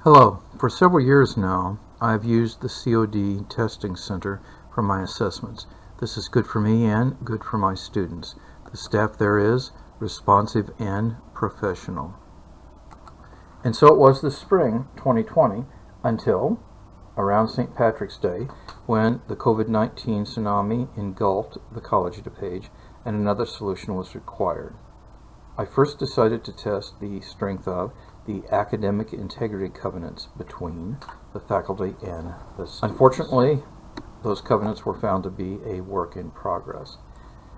Hello. For several years now, I've used the COD Testing Center for my assessments. This is good for me and good for my students. The staff there is responsive and professional. And so it was this spring, 2020, until around St. Patrick's Day, when the COVID-19 tsunami engulfed the College of DuPage and another solution was required. I first decided to test the strength of the academic integrity covenants between the faculty and the students. Unfortunately, those covenants were found to be a work in progress.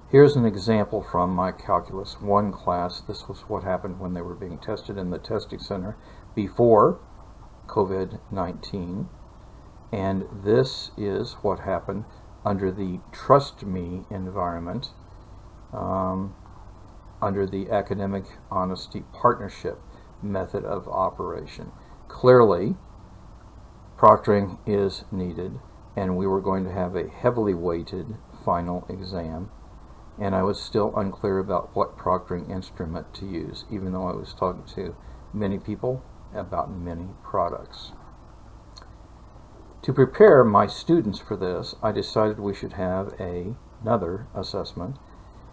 Here's an example from my Calculus 1 class. This was what happened when they were being tested in the testing center before COVID-19. And this is what happened under the Trust Me environment, under the Academic Honesty Partnership method of operation. Clearly, proctoring is needed, and we were going to have a heavily weighted final exam, and I was still unclear about what proctoring instrument to use, even though I was talking to many people about many products. To prepare my students for this, I decided we should have another assessment,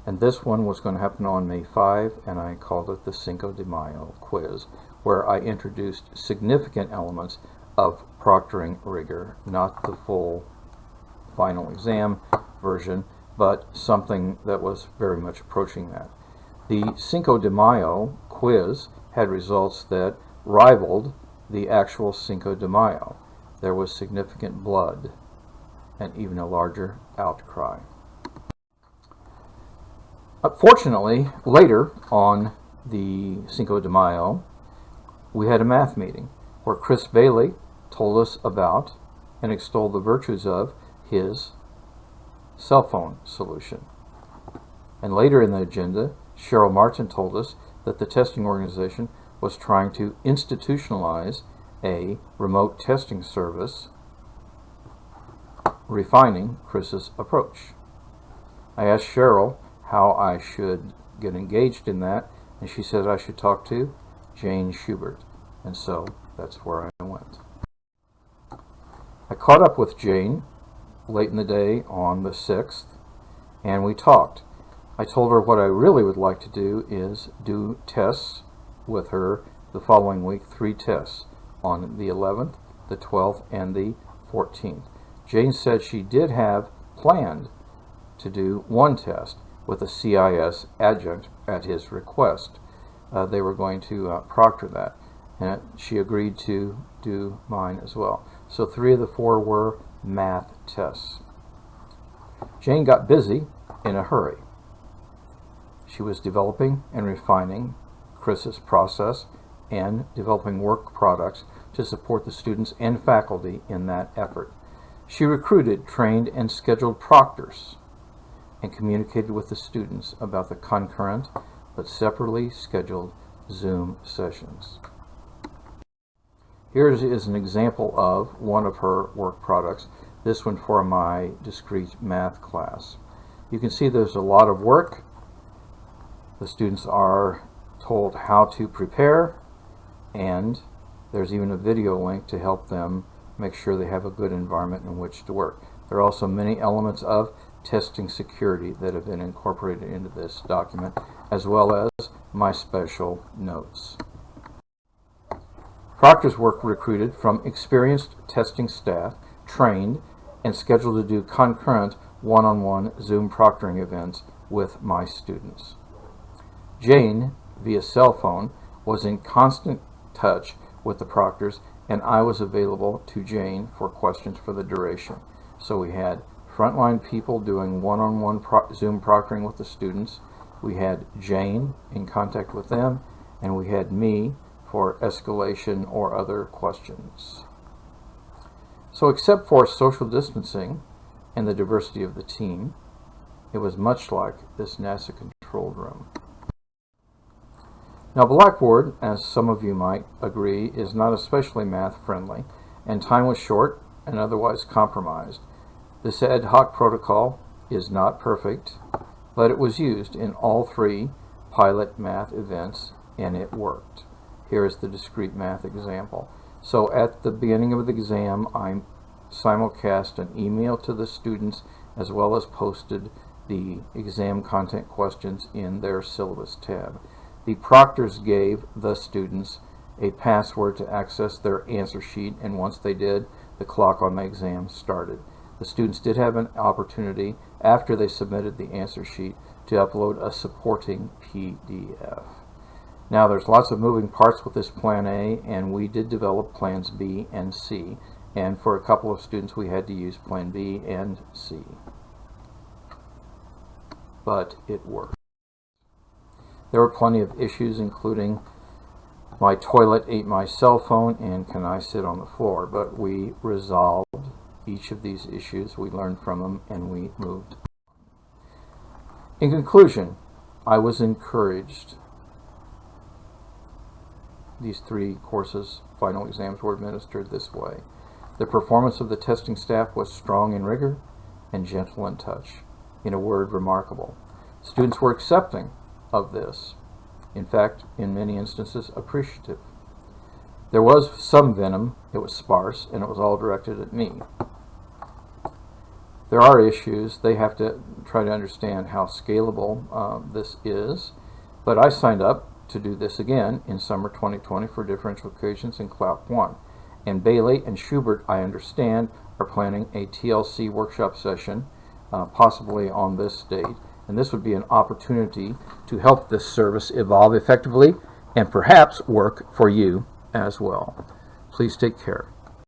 and this one was going to happen on May 5, and I called it the Cinco de Mayo quiz, where I introduced significant elements of proctoring rigor, not the full final exam version, but something that was very much approaching that. The Cinco de Mayo quiz had results that rivaled the actual Cinco de Mayo. There was significant blood and even a larger outcry. Fortunately, later on the Cinco de Mayo, we had a math meeting where Chris Bailey told us about and extolled the virtues of his cell phone solution. And later in the agenda, Cheryl Martin told us that the testing organization was trying to institutionalize a remote testing service, refining Chris's approach. I asked Cheryl how I should get engaged in that, and she said I should talk to Jane Schubert, and so that's where I went. I caught up with Jane late in the day on the 6th, and we talked. I told her what I really would like to do is do tests with her the following week, 3 tests on the 11th, the 12th, and the 14th. Jane said she did have planned to do 1 test with a CIS adjunct at his request. They were going to proctor that, and she agreed to do mine as well. So 3 of the 4 were math tests. Jane got busy in a hurry. She was developing and refining Chris's process and developing work products to support the students and faculty in that effort. She recruited, trained, and scheduled proctors and communicated with the students about the concurrent but separately scheduled Zoom sessions. Here is an example of one of her work products, this one for my discrete math class. You can see there's a lot of work. The students are told how to prepare, and there's even a video link to help them make sure they have a good environment in which to work. There are also many elements of testing security that have been incorporated into this document, as well as my special notes. Proctors were recruited from experienced testing staff, trained, and scheduled to do concurrent one-on-one Zoom proctoring events with my students. Jane, via cell phone, was in constant touch with the proctors, and I was available to Jane for questions for the duration. So we had frontline people doing one-on-one Zoom proctoring with the students. We had Jane in contact with them, and we had me for escalation or other questions. So except for social distancing and the diversity of the team, it was much like this NASA controlled room. Now, Blackboard, as some of you might agree, is not especially math friendly, and time was short and otherwise compromised. This ad hoc protocol is not perfect, but it was used in all 3 pilot math events, and it worked. Here is the discrete math example. So at the beginning of the exam, I simulcast an email to the students as well as posted the exam content questions in their syllabus tab. The proctors gave the students a password to access their answer sheet, and once they did, the clock on the exam started. The students did have an opportunity, after they submitted the answer sheet, to upload a supporting PDF. Now, there's lots of moving parts with this Plan A, and we did develop Plans B and C, and for a couple of students we had to use Plan B and C. But it worked. There were plenty of issues, including my toilet ate my cell phone and can I sit on the floor, but we resolved each of these issues, we learned from them, and we moved. In conclusion, I was encouraged. These 3 courses, final exams, were administered this way. The performance of the testing staff was strong in rigor and gentle in touch. In a word, remarkable. Students were accepting of this. In fact, in many instances, appreciative. There was some venom. It was sparse, and it was all directed at me. There are issues. They have to try to understand how scalable this is. But I signed up to do this again in summer 2020 for differential equations in CLAP 1. And Bailey and Schubert, I understand, are planning a TLC workshop session, possibly on this date. And this would be an opportunity to help this service evolve effectively and perhaps work for you as well. Please take care.